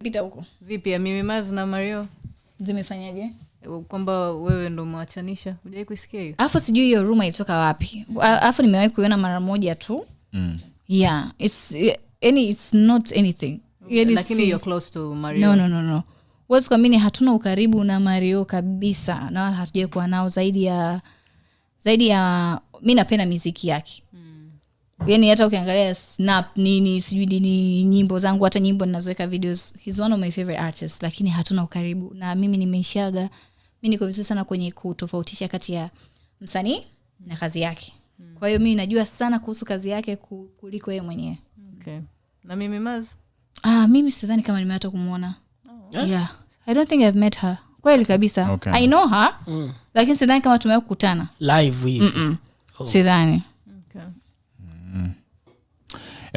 pita huko. Vipi ya Mimi Maz na Mario? Zimefanyaje? Kwamba wewe ndo mwachanisha. Hujai kusikia hiyo? Alafu sijui hiyo rumor ilitoka wapi. Alafu nimewahi kuiona mara moja tu. Yeah, it's not anything. Lakini you're close to Mario. No. Wewe kuamini hatuna ukaribu na Mario kabisa. Na wala hatujai kuwa nao zaidi ya mimi napenda muziki yake. Yaani hata ukiangalia Snap nini sijui nini nyimbo zangu hata nyimbo ninazoweka videos, he's one of my favorite artists, lakini hatuna ukaribu. Na mimi nimeishaga, mimi niko vizuri sana kwenye kutofautisha kati ya msanii na kazi yake. Kwa hiyo mimi najua sana kuhusu kazi yake kuliko yeye mwenyewe. Okay. Na Mimi Maz? Mimi sidhani kama nimehata kumuona. Yeah. I don't think I've met her. Kweli kabisa. Okay. I know her. Lakini sidhani kama tumewahi kukutana live hivi. Sidhani. Okay.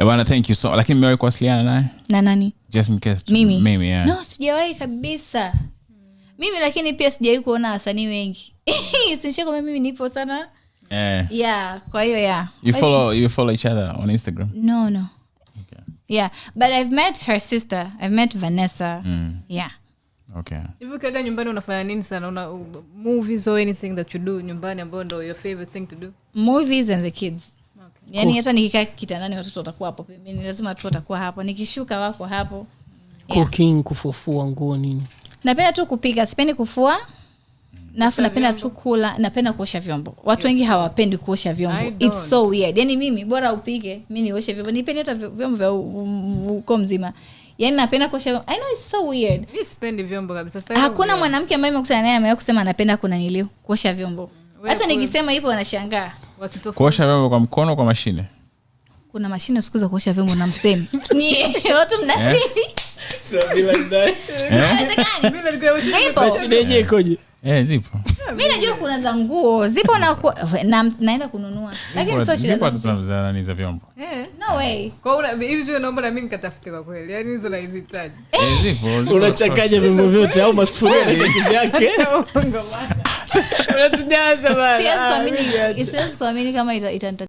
Bwana, thank you so. Lakini mmewahi kuwasiliana naye? Na nani? Just in case. Mimi yeah. No, sijawahi kabisa. Mimi lakini pia sijawahi kuona wasanii wengi. Sinishia kama mimi nipo sana. Yeah, kwa hiyo yeah. You follow each other on Instagram? No. Okay. Yeah, but I've met her sister. I've met Vanessa. Yeah. Okay. Hivi ukiaga nyumbani unafanya nini sana? Una movies or anything that you do nyumbani ambayo ndo your favorite thing to do? Movies and the kids. Okay. Yaani hata nikikaa kitandani watoto watakuwa hapo pembeni, lazima tu watakuwa hapo. Nikishuka wako hapo. Cooking, kufufua nguo nini? Napenda tu kupika, sipendi kufua. Napenda tu kula, napenda kuosha vyombo. Watu wengi hawapendi kuosha vyombo. It's so weird. Yaani mimi bora upike, mimi nioshe vyombo. Nipendi hata vyombo vya uko mzima. Yaani napenda kuosha vyombo. I know it's so weird. Mimi sipendi vyombo kabisa. Hakuna mwanamke ambaye nimekutana naye amewahi kusema anapenda kunanilio kuosha vyombo. Hata nikisema hivyo wanashangaa. Kuosha vyombo kwa mkono kwa mashine? Kuna mashine siku za kuosha vyombo na msemi. Ni watu mnasiri. Something like that. Mimi nilikuwa mashine yenyewe ikoje? Zipo. Mimi najua kuna za nguo. Zipo na naenda kununua. Lakini sio shida. Zipo za nani za vyombo? No way. Kwa hiyo naomba na mimi nikatafute kwa kweli. Yaani hizo nazihitaji. Zipo. Unachanganya vyombo vyote au masufuria na vitu vyake? Unatujaza bana. Siwezi kuamini kama